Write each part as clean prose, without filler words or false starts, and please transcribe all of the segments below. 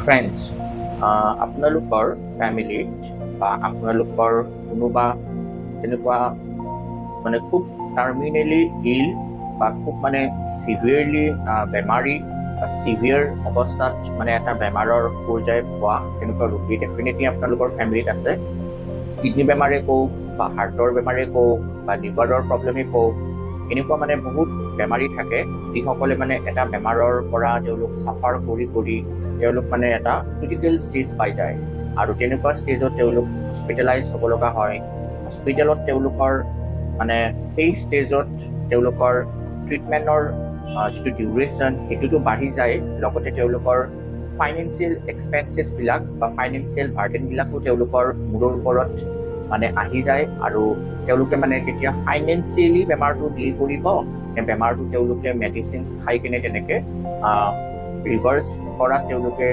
Friends, আপোনালোকৰ ফেমিলিত বা আপোনালোকৰ কোনোবা তেনেকুৱা মানে খুব টাৰ্মিনেলি ইল বা খুব মানে চিভিয়াৰলি বেমাৰী বা চিভিয়াৰ অৱস্থাত মানে এটা বেমাৰৰ পৰ্যায় পোৱা তেনেকুৱা ৰোগী ডেফিনেটলি আপোনালোকৰ ফেমিলিত আছে। কিডনী বেমাৰে কওক বা হাৰ্টৰ বেমাৰে কওক বা লিভাৰৰ প্ৰব্লেমে কওক, এনেকুৱা মানে বহুত বেমাৰী থাকে যিসকলে মানে এটা বেমাৰৰ পৰা তেওঁলোক চাফাৰ কৰি কৰি তেওঁলোক মানে এটা ক্ৰিটিকেল ষ্টেজ পাই যায় আৰু তেনেকুৱা ষ্টেজত তেওঁলোক হস্পিটেলাইজ হ'ব লগা হয়। হস্পিটেলত তেওঁলোকৰ মানে সেই ষ্টেজত তেওঁলোকৰ ট্ৰিটমেণ্টৰ যিটো ডিউৰেশ্যন সেইটোতো বাঢ়ি যায়, লগতে তেওঁলোকৰ ফাইনেন্সিয়েল এক্সপেঞ্চেছবিলাক বা ফাইনেন্সিয়েল বাৰ্ডেনবিলাকো তেওঁলোকৰ মূৰৰ ওপৰত মানে আহি যায় আৰু তেওঁলোকে মানে তেতিয়া ফাইনেন্সিয়েলি বেমাৰটো ডিল কৰিব নে বেমাৰটো তেওঁলোকে মেডিচিনছ খাই কিনে তেনেকৈ ৰিভাৰ্চ কৰাত তেওঁলোকে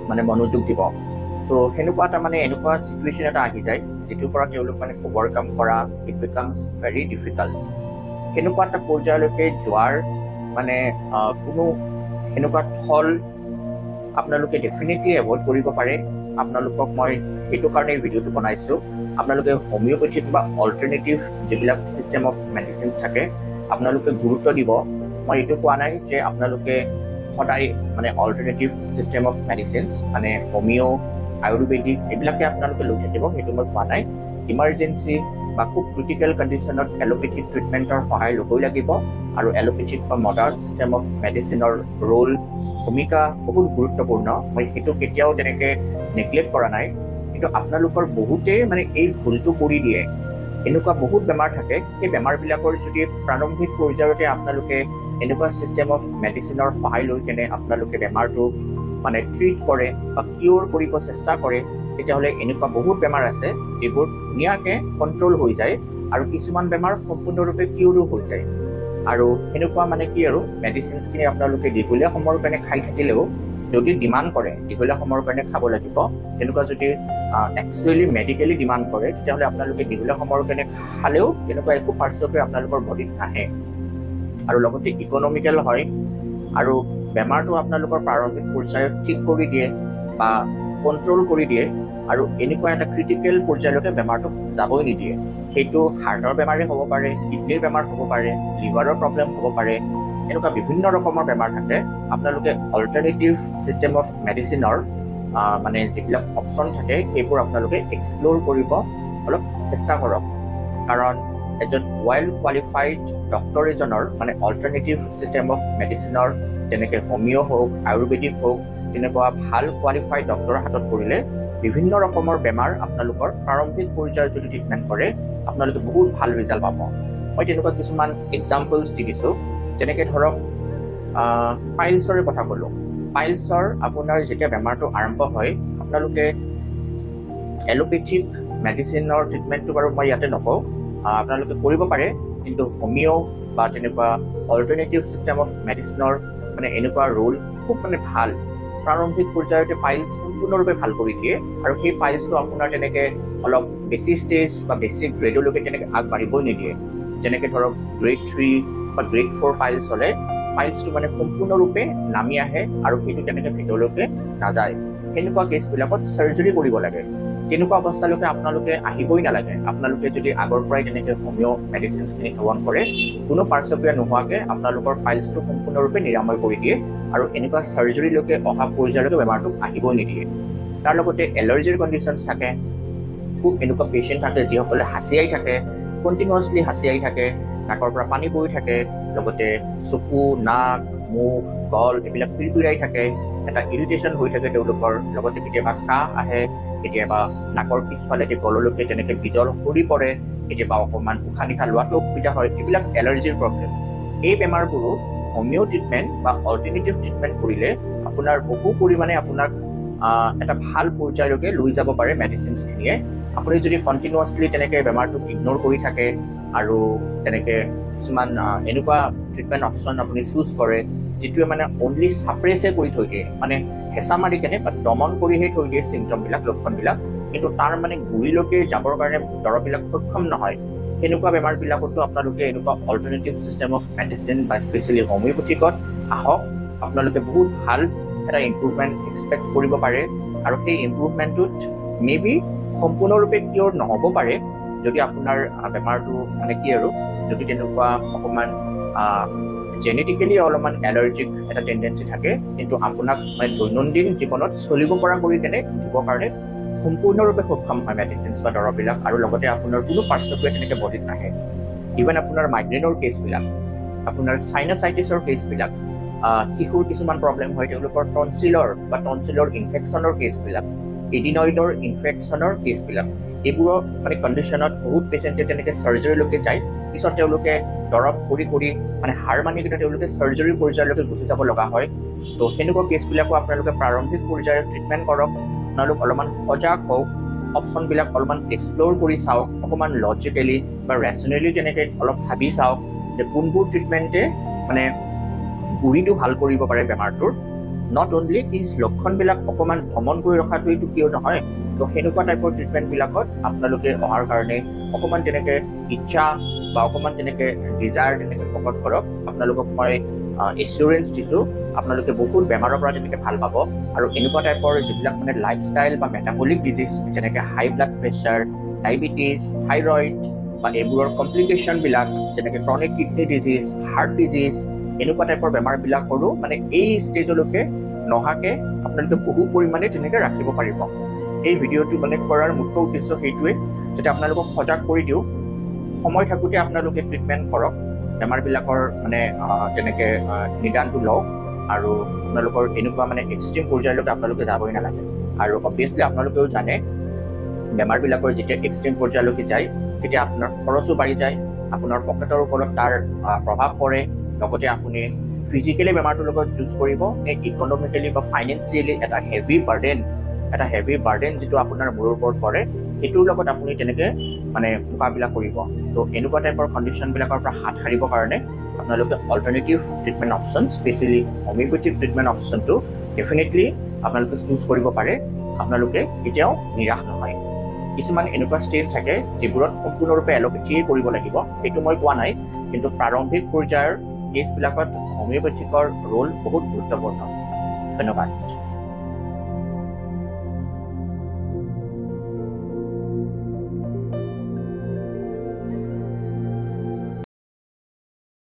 মানে মনোযোগ দিব। তো সেনেকুৱা এটা মানে এনেকুৱা চিটুৱেশ্যন এটা আহি যায় যিটোৰ পৰা তেওঁলোক মানে অভাৰকাম কৰা ইট বিকামছ ভেৰি ডিফিকাল্ট। সেনেকুৱা এটা পৰ্যায়লৈকে যোৱাৰ মানে কোনো সেনেকুৱা থল আপোনালোকে ডেফিনেটলি এভইড কৰিব পাৰে। আপোনালোকক মই সেইটো কাৰণে ভিডিঅ'টো বনাইছোঁ। আপোনালোকে হোমিঅ'পেথিক বা অল্টাৰনেটিভ যিবিলাক ছিষ্টেম অফ মেডিচিনছ থাকে আপোনালোকে গুৰুত্ব দিব। মই এইটো কোৱা নাই যে আপোনালোকে সদায় মানে অল্টাৰনেটিভ ছিষ্টেম অফ মেডিচিনছ মানে হোমিঅ' আয়ুৰ্বেদিক এইবিলাকে আপোনালোকে লৈ থাকিব, সেইটো মই কোৱা নাই। ইমাৰ্জেঞ্চি বা খুব ক্ৰিটিকেল কণ্ডিশ্যনত এলোপেথিক ট্ৰিটমেণ্টৰ সহায় ল'বই লাগিব আৰু এলোপেথিক বা মডাৰ্ণ ছিষ্টেম অফ মেডিচিনৰ ৰোল ভূমিকা বহুত গুৰুত্বপূৰ্ণ। মই সেইটো কেতিয়াও তেনেকৈ নেগলেক্ট কৰা নাই, কিন্তু আপোনালোকৰ বহুতেই মানে এই ভুলটো কৰি দিয়ে। এনেকুৱা বহুত বেমাৰ থাকে, সেই বেমাৰবিলাকৰ যদি প্ৰাৰম্ভিক পৰ্যায়তে আপোনালোকে এনেকুৱা ছিষ্টেম অফ মেডিচিনৰ সহায় লৈ কেনে আপোনালোকে বেমাৰটো মানে ট্ৰিট কৰে বা কিয়ৰ কৰিব চেষ্টা কৰে, তেতিয়াহ'লে এনেকুৱা বহুত বেমাৰ আছে যিবোৰ ধুনীয়াকৈ কণ্ট্ৰল হৈ যায় আৰু কিছুমান বেমাৰ সম্পূৰ্ণৰূপে কিয়ৰো হৈ যায়। আৰু এনেকুৱা মানে কি আৰু মেডিচিনছখিনি আপোনালোকে দীঘলীয়া সময়ৰ কাৰণে খাই থাকিলেও যদি ডিমাণ্ড কৰে দীঘলীয়া সময়ৰ কাৰণে খাব লাগিব, তেনেকুৱা যদি একচুৱেলি মেডিকেলি ডিমাণ্ড কৰে তেতিয়াহ'লে আপোনালোকে দীঘলীয়া সময়ৰ কাৰণে খালেও তেনেকুৱা একো পাৰ্শ্বক্ৰিয়া আপোনালোকৰ বডিত নাহে আৰু লগতে ইকনমিকেল হয় আৰু বেমাৰটো আপোনালোকৰ প্ৰাৰম্ভিক পৰ্যায়ত ঠিক কৰি দিয়ে বা কণ্ট্ৰল কৰি দিয়ে আৰু এনেকুৱা এটা ক্ৰিটিকেল পৰ্যায়লৈকে বেমাৰটোক যাবই নিদিয়ে। সেইটো হাৰ্টৰ বেমাৰেই হ'ব পাৰে, কিডনীৰ বেমাৰ হ'ব পাৰে, লিভাৰৰ প্ৰব্লেম হ'ব পাৰে, এনেকুৱা বিভিন্ন ৰকমৰ বেমাৰ থাকে। আপোনালোকে অল্টাৰনেটিভ ছিষ্টেম অফ মেডিচিনৰ মানে যিবিলাক অপশ্যন থাকে সেইবোৰ আপোনালোকে এক্সপ্ল'ৰ কৰিব অলপ চেষ্টা কৰক, কাৰণ এজন ৱেল কোৱালিফাইড ডক্তৰ এজনৰ মানে অল্টাৰনেটিভ ছিষ্টেম অফ মেডিচিনৰ যেনেকৈ হোমিঅ' হওক আয়ুৰ্বেদিক হওক তেনেকুৱা ভাল কোৱালিফাইড ডক্তৰৰ হাতত পৰিলে বিভিন্ন ৰকমৰ বেমাৰ আপোনালোকৰ প্ৰাৰম্ভিক পৰ্যায়ত যদি ট্ৰিটমেণ্ট কৰে আপোনালোকে বহুত ভাল ৰিজাল্ট পাব। মই তেনেকুৱা কিছুমান এক্সাম্পলছ দি দিছোঁ, যেনেকৈ ধৰক পাইলছৰে কথা ক'লোঁ। পাইলছৰ আপোনাৰ যেতিয়া বেমাৰটো আৰম্ভ হয় আপোনালোকে এলোপেথিক মেডিচিনৰ ট্ৰিটমেণ্টটো বাৰু মই ইয়াতে নকওঁ, আপোনালোকে কৰিব পাৰে, কিন্তু হোমিঅ' বা তেনেকুৱা অল্টাৰনেটিভ ছিষ্টেম অফ মেডিচিনৰ মানে এনেকুৱা ৰোল খুব মানে ভাল। প্ৰাৰম্ভিক পৰ্যায়তে পাইলছ সম্পূৰ্ণৰূপে ভাল কৰি দিয়ে আৰু সেই পাইলছটো আপোনাৰ তেনেকৈ অলপ বেছি ষ্টেজ বা বেছি গ্ৰেডলৈকে তেনেকৈ আগবাঢ়িবই নিদিয়ে। যেনেকৈ ধৰক গ্ৰেড 3 বা গ্ৰেড 4 পাইলছ হ'লে পাইলছটো মানে সম্পূৰ্ণৰূপে নামি আহে আৰু সেইটো তেনেকৈ ভিতৰলৈকে নাযায়। সেনেকুৱা কেছবিলাকত চাৰ্জাৰী কৰিব লাগে। তেনেকুৱা অৱস্থালৈকে আপোনালোকে আহিবই নালাগে। আপোনালোকে যদি আগৰ পৰাই তেনেকৈ হোমিঅ' মেডিচিনছখিনি সেৱন কৰে কোনো পাৰ্শ্বক্ৰিয়া নোহোৱাকৈ আপোনালোকৰ পাইলছটো সম্পূৰ্ণৰূপে নিৰাময় কৰি দিয়ে আৰু এনেকুৱা চাৰ্জাৰীলৈকে অহা পৰ্যায়লৈকে বেমাৰটোক আহিবই নিদিয়ে। তাৰ লগতে এলাৰ্জিৰ কণ্ডিশ্যনছ থাকে। খুব এনেকুৱা পেচেণ্ট থাকে যিসকলে হাঁচিয়াই থাকে, কণ্টিনিউৱাছলি হাঁচিয়াই থাকে, নাকৰ পৰা পানী পৰি থাকে, লগতে চকু, নাক, মুখ, গল এইবিলাক পিৰপিৰাই থাকে, এটা ইৰিটেশ্যন হৈ থাকে তেওঁলোকৰ, লগতে কেতিয়াবা কাহ আহে, কেতিয়াবা নাকৰ পিছফালেদি গললৈকে তেনেকৈ বিজল সৰি পৰে, কেতিয়াবা অকণমান উশাহ নিশাহ লোৱাটো অসুবিধা হয়, এইবিলাক এলাৰ্জিৰ প্ৰব্লেম। এই বেমাৰবোৰো হোমিঅ' ট্ৰিটমেণ্ট বা অল্টাৰনেটিভ ট্ৰিটমেণ্ট কৰিলে আপোনাৰ বহু পৰিমাণে আপোনাক এটা ভাল পৰ্যায়লৈকে লৈ যাব পাৰে মেডিচিনছখিনিয়ে। আপুনি যদি কণ্টিনিউৱাছলি তেনেকৈ বেমাৰটোক ইগন'ৰ কৰি থাকে আৰু তেনেকৈ কিছুমান এনেকুৱা ট্ৰিটমেণ্ট অপশ্যন আপুনি চুজ কৰে যিটোৱে মানে অনলি ছাপ্ৰেছে কৰি থৈ দিয়ে, মানে হেঁচা মাৰি কেনে বা দমন কৰিহে থৈ দিয়ে চিমটমবিলাক, লক্ষণবিলাক, কিন্তু তাৰ মানে গুৰিলৈকে যাবৰ কাৰণে দৰৱবিলাক সক্ষম নহয়। সেনেকুৱা বেমাৰবিলাকতো আপোনালোকে এনেকুৱা অল্টাৰনেটিভ ছিষ্টেম অফ মেডিচিন বা স্পেচিয়েলি হোমিঅ'পেথিকত আহক, আপোনালোকে বহুত ভাল এটা ইম্প্ৰুভমেণ্ট এক্সপেক্ট কৰিব পাৰে আৰু সেই ইম্প্ৰুভমেণ্টটোত মেবি সম্পূৰ্ণৰূপে কিয়ৰ নহ'ব পাৰে যদি আপোনাৰ বেমাৰটো মানে কি আৰু যদি তেনেকুৱা অকণমান জেনেটিকেলি অলপমান এলাৰ্জিক এটা টেণ্ডেঞ্চি থাকে, কিন্তু আপোনাক মানে দৈনন্দিন জীৱনত চলিব পৰা কৰি কেনে দিবৰ কাৰণে সম্পূৰ্ণৰূপে সক্ষম হয় মেডিচিনছ বা দৰৱবিলাক, আৰু লগতে আপোনাৰ কোনো পাৰ্শ্বক্ৰিয়া তেনেকৈ বডিত নাহে। ইভেন আপোনাৰ মাইগ্ৰেইনৰ কেছবিলাক, আপোনাৰ চাইনাচাইটিছৰ কেছবিলাক, শিশুৰ কিছুমান প্ৰব্লেম হয় তেওঁলোকৰ টনচিলৰ ইনফেকশ্যনৰ কেছবিলাক, এডিনইডৰ ইনফেকশ্যনৰ কেছবিলাক, এইবোৰৰ মানে কণ্ডিশ্যনত বহুত পেচেণ্টে তেনেকৈ চাৰ্জাৰীলৈকে যায়, পিছত তেওঁলোকে দৰৱ কৰি মানে হাৰ মানি কিনে তেওঁলোকে চাৰ্জাৰী পৰ্যায়লৈকে গুচি যাব লগা হয়। তো সেনেকুৱা কেছবিলাকো আপোনালোকে প্ৰাৰম্ভিক পৰ্যায়ত ট্ৰিটমেণ্ট কৰক। আপোনালোক অলপমান সজাগ হওক, অপশ্যনবিলাক অলপমান এক্সপ্ল'ৰ কৰি চাওক, অকণমান লজিকেলি বা ৰেচনেলি তেনেকৈ অলপ ভাবি চাওক যে কোনবোৰ ট্ৰিটমেণ্টে মানে গুৰিটো ভাল কৰিব পাৰে বেমাৰটোৰ। নট অনলি এই লক্ষণবিলাক অকণমান ভ্ৰমণ কৰি ৰখাটোৱেইটো কিয় নহয়। তো সেনেকুৱা টাইপৰ ট্ৰিটমেণ্টবিলাকত আপোনালোকে অহাৰ কাৰণে অকণমান তেনেকৈ ইচ্ছা বা অকণমান তেনেকৈ ডিজায়াৰ তেনেকৈ প্ৰকট কৰক। আপোনালোকক মই এচিউৰেঞ্চ দিছোঁ আপোনালোকে বহুত বেমাৰৰ পৰা তেনেকৈ ভাল পাব। আৰু এনেকুৱা টাইপৰ যিবিলাক মানে লাইফষ্টাইল বা মেটাবলিক ডিজিজ যেনেকৈ হাই ব্লাড প্ৰেছাৰ, ডায়েবেটিছ, থাইৰইড বা এইবোৰৰ কমপ্লিকেশ্যনবিলাক যেনেকৈ chronic kidney disease, heart disease, এনেকুৱা টাইপৰ বেমাৰবিলাকৰো মানে এই ষ্টেজলৈকে নহাকৈ আপোনালোকে বহু পৰিমাণে তেনেকৈ ৰাখিব পাৰিব। এই ভিডিঅ'টো মানে কৰাৰ মুখ্য উদ্দেশ্য সেইটোৱে, যাতে আপোনালোকক সজাগ কৰি দিওঁ, সময় থাকোঁতে আপোনালোকে ট্ৰিটমেণ্ট কৰক, বেমাৰবিলাকৰ মানে তেনেকৈ নিদানটো লওক, আৰু আপোনালোকৰ এনেকুৱা মানে এক্সট্ৰিম পৰ্যায়লৈকে আপোনালোকে যাবই নালাগে। আৰু অবভিয়াছলি আপোনালোকেও জানে বেমাৰবিলাকৰ যেতিয়া এক্সট্ৰিম পৰ্যায়লৈকে যায় তেতিয়া আপোনাৰ খৰচো বাঢ়ি যায়, আপোনাৰ পকেটৰ ওপৰত তাৰ প্ৰভাৱ পৰে, লগতে আপুনি ফিজিকেলি বেমাৰটোৰ লগত যুঁজ কৰিব নে ইকনমিকেলি বা ফাইনেন্সিয়েলি এটা হেভি বাৰ্ডেন যিটো আপোনাৰ মূৰৰ ওপৰত পৰে, সেইটোৰ লগত আপুনি তেনেকৈ মানে মোকাবিলা কৰিব। তো এনেকুৱা টাইপৰ কণ্ডিশ্যনবিলাকৰ পৰা হাত সাৰিবৰ কাৰণে আপোনালোকে alternative treatment option, specially homeopathic treatment অপশ্যনটো ডেফিনেটলি আপোনালোকে চুজ কৰিব পাৰে। আপোনালোকে কেতিয়াও নিৰাশ নহয়। কিছুমান এনেকুৱা ষ্টেজ থাকে যিবোৰত সম্পূৰ্ণৰূপে এলোপেথিয়ে কৰিব লাগিব, সেইটো মই কোৱা নাই, কিন্তু প্ৰাৰম্ভিক পৰ্যায়ৰ কেছবিলাকত হোমিঅ'পেথিকৰ ৰোল বহুত গুৰুত্বপূৰ্ণ। ধন্যবাদ।